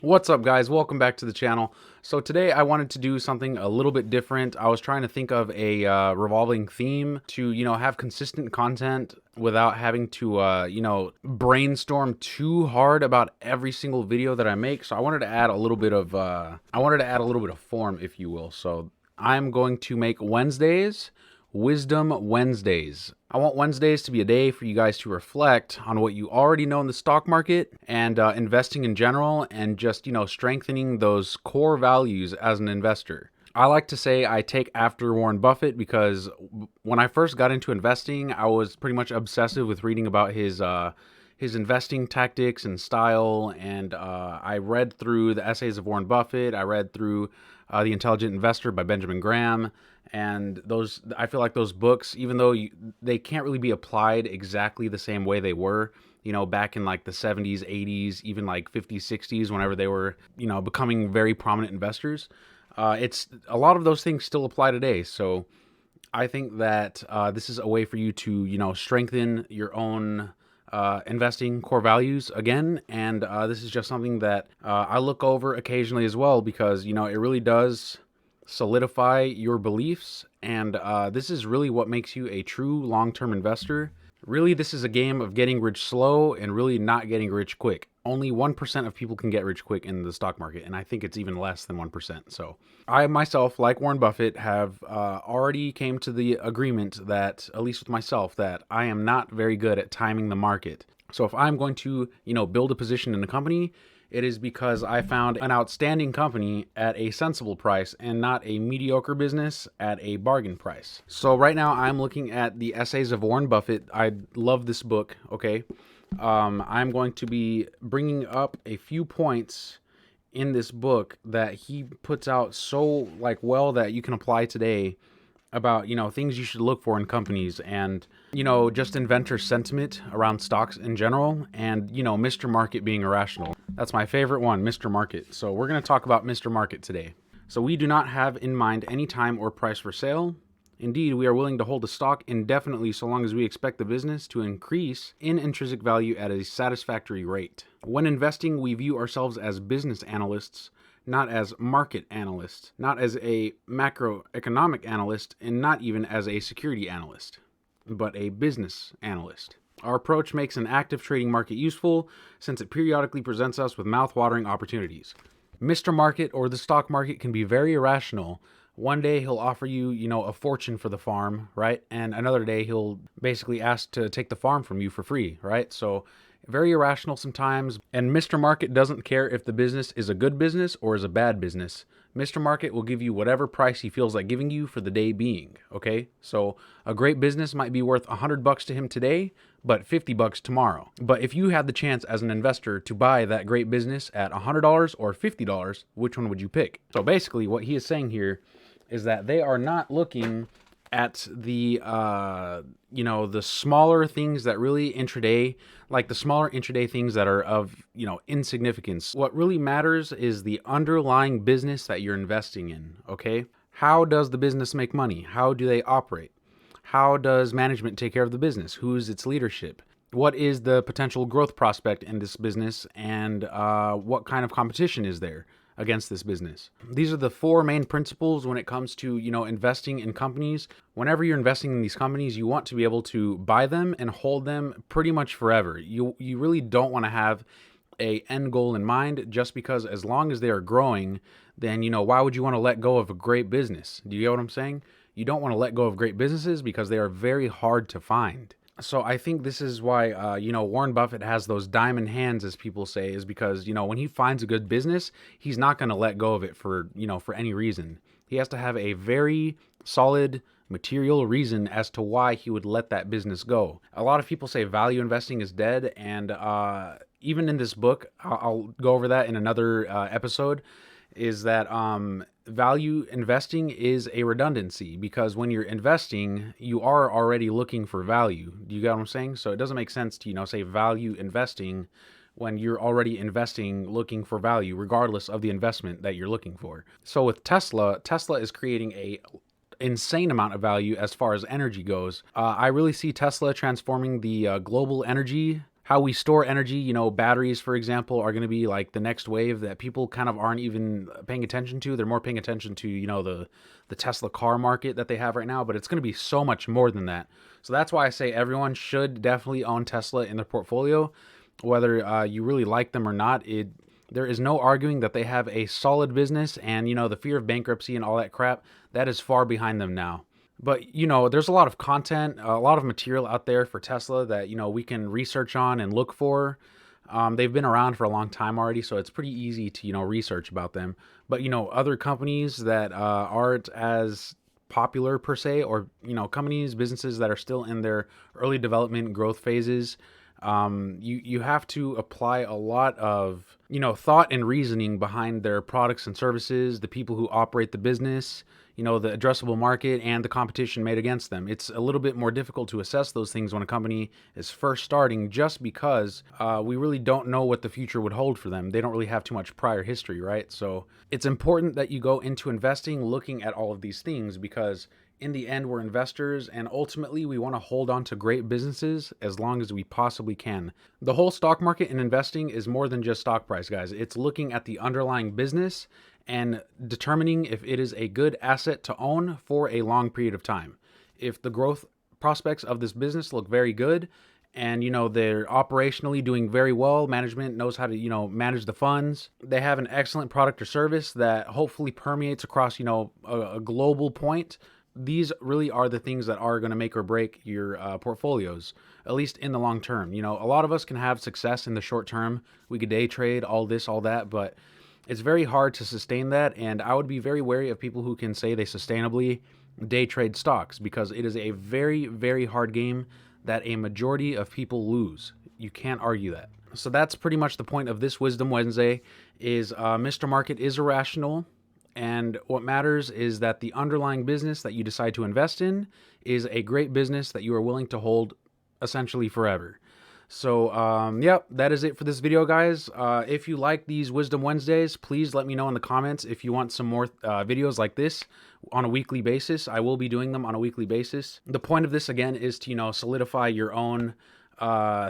What's up, guys? Welcome back to the channel. So today I wanted to do something a little bit different. I was trying to think of a revolving theme to, have consistent content without having to, brainstorm too hard about every single video that I make. So I wanted to add a little bit of, form, if you will. So I'm going to make Wednesdays Wisdom Wednesdays. I want Wednesdays to be a day for you guys to reflect on what you already know in the stock market and investing in general, and just, strengthening those core values as an investor. I like to say I take after Warren Buffett because when I first got into investing, I was pretty much obsessive with reading about his investing tactics and style, and I read through the essays of Warren Buffett. I read through The Intelligent Investor by Benjamin Graham, and I feel like those books, even though they can't really be applied exactly the same way they were, back in like the 70s, 80s, even like 50s, 60s, whenever they were, becoming very prominent investors. It's a lot of those things still apply today. So I think that this is a way for you to, strengthen your own investing core values again. And this is just something that I look over occasionally as well, because, it really does solidify your beliefs. And this is really what makes you a true long-term investor. Really, this is a game of getting rich slow and really not getting rich quick. Only 1% of people can get rich quick in the stock market, and I think it's even less than 1%. So I myself, like Warren Buffett, have already came to the agreement that, at least with myself, that I am not very good at timing the market. So if I'm going to, build a position in a company, it is because I found an outstanding company at a sensible price and not a mediocre business at a bargain price. So right now I'm looking at the essays of Warren Buffett. I love this book, okay? I'm going to be bringing up a few points in this book that he puts out so well that you can apply today about, things you should look for in companies, and, just inventor sentiment around stocks in general, and, Mr. Market being irrational. That's my favorite one, Mr. Market. So we're going to talk about Mr. Market today. So we do not have in mind any time or price for sale. Indeed, we are willing to hold the stock indefinitely so long as we expect the business to increase in intrinsic value at a satisfactory rate. When investing, we view ourselves as business analysts, not as market analysts, not as a macroeconomic analyst, and not even as a security analyst, but a business analyst. Our approach makes an active trading market useful, since it periodically presents us with mouth-watering opportunities. Mr. Market, or the stock market, can be very irrational. One day he'll offer you, a fortune for the farm, right? And another day he'll basically ask to take the farm from you for free, right? So very irrational sometimes. And Mr. Market doesn't care if the business is a good business or is a bad business. Mr. Market will give you whatever price he feels like giving you for the day being, okay? So a great business might be worth $100 to him today, but $50 tomorrow. But if you had the chance as an investor to buy that great business at $100 or $50, which one would you pick? So basically what he is saying here is that they are not looking at the the smaller things that really intraday, like the smaller intraday things that are of insignificance. What really matters is the underlying business that you're investing in. Okay, how does the business make money? How do they operate? How does management take care of the business? Who is its leadership? What is the potential growth prospect in this business, and what kind of competition is there against this business? These are the four main principles when it comes to, investing in companies. Whenever you're investing in these companies, you want to be able to buy them and hold them pretty much forever. You really don't want to have a end goal in mind, just because as long as they are growing, then, why would you want to let go of a great business? Do you get what I'm saying? You don't want to let go of great businesses because they are very hard to find. So I think this is why, Warren Buffett has those diamond hands, as people say, is because, when he finds a good business, he's not going to let go of it for any reason. He has to have a very solid material reason as to why he would let that business go. A lot of people say value investing is dead, and even in this book, I'll go over that in another episode, is that value investing is a redundancy, because when you're investing, you are already looking for value. Do you get what I'm saying? So it doesn't make sense to, say value investing when you're already investing looking for value, regardless of the investment that you're looking for. So with Tesla is creating a insane amount of value as far as energy goes. I really see Tesla transforming the global energy how we store energy. You know, batteries, for example, are going to be like the next wave that people kind of aren't even paying attention to. They're more paying attention to, you know, the Tesla car market that they have right now, but it's going to be so much more than that. So that's why I say everyone should definitely own Tesla in their portfolio, whether you really like them or not. There is no arguing that they have a solid business, and you know, the fear of bankruptcy and all that crap, that is far behind them now. But you know, there's a lot of content, a lot of material out there for Tesla that, you know, we can research on and look for. They've been around for a long time already, so it's pretty easy to, you know, research about them. But you know, other companies that aren't as popular per se, or you know, companies, businesses that are still in their early development growth phases, you have to apply a lot of, you know, thought and reasoning behind their products and services, the people who operate the business, you know, the addressable market, and the competition made against them. It's a little bit more difficult to assess those things when a company is first starting, just because we really don't know what the future would hold for them. They don't really have too much prior history, right? So it's important that you go into investing looking at all of these things, because in the end, we're investors, and ultimately we want to hold on to great businesses as long as we possibly can. The whole stock market and investing is more than just stock price, guys. It's looking at the underlying business and determining if it is a good asset to own for a long period of time. If the growth prospects of this business look very good, and you know, they're operationally doing very well, management knows how to, you know, manage the funds, they have an excellent product or service that hopefully permeates across, you know, a global point, these really are the things that are going to make or break your portfolios, at least in the long term. You know, a lot of us can have success in the short term. We could day trade, all this, all that, but it's very hard to sustain that. And I would be very wary of people who can say they sustainably day trade stocks, because it is a very, very hard game that a majority of people lose. You can't argue that. So that's pretty much the point of this Wisdom Wednesday, is Mr. Market is irrational. And what matters is that the underlying business that you decide to invest in is a great business that you are willing to hold essentially forever. So, yep, that is it for this video, guys. If you like these Wisdom Wednesdays, please let me know in the comments if you want some more videos like this on a weekly basis. I will be doing them on a weekly basis. The point of this, again, is to, you know, solidify your own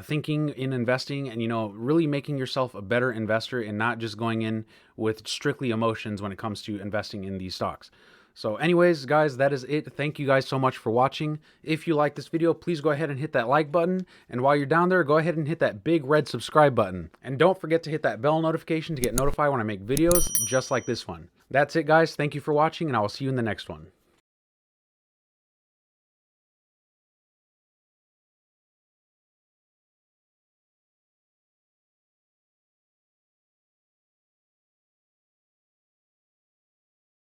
thinking in investing, and you know, really making yourself a better investor, and not just going in with strictly emotions when it comes to investing in these stocks. So anyways, guys, that is it. Thank you guys so much for watching. If you like this video, please go ahead and hit that like button, and while you're down there, go ahead and hit that big red subscribe button, and don't forget to hit that bell notification to get notified when I make videos just like this one. That's it, guys. Thank you for watching, and I will see you in the next one.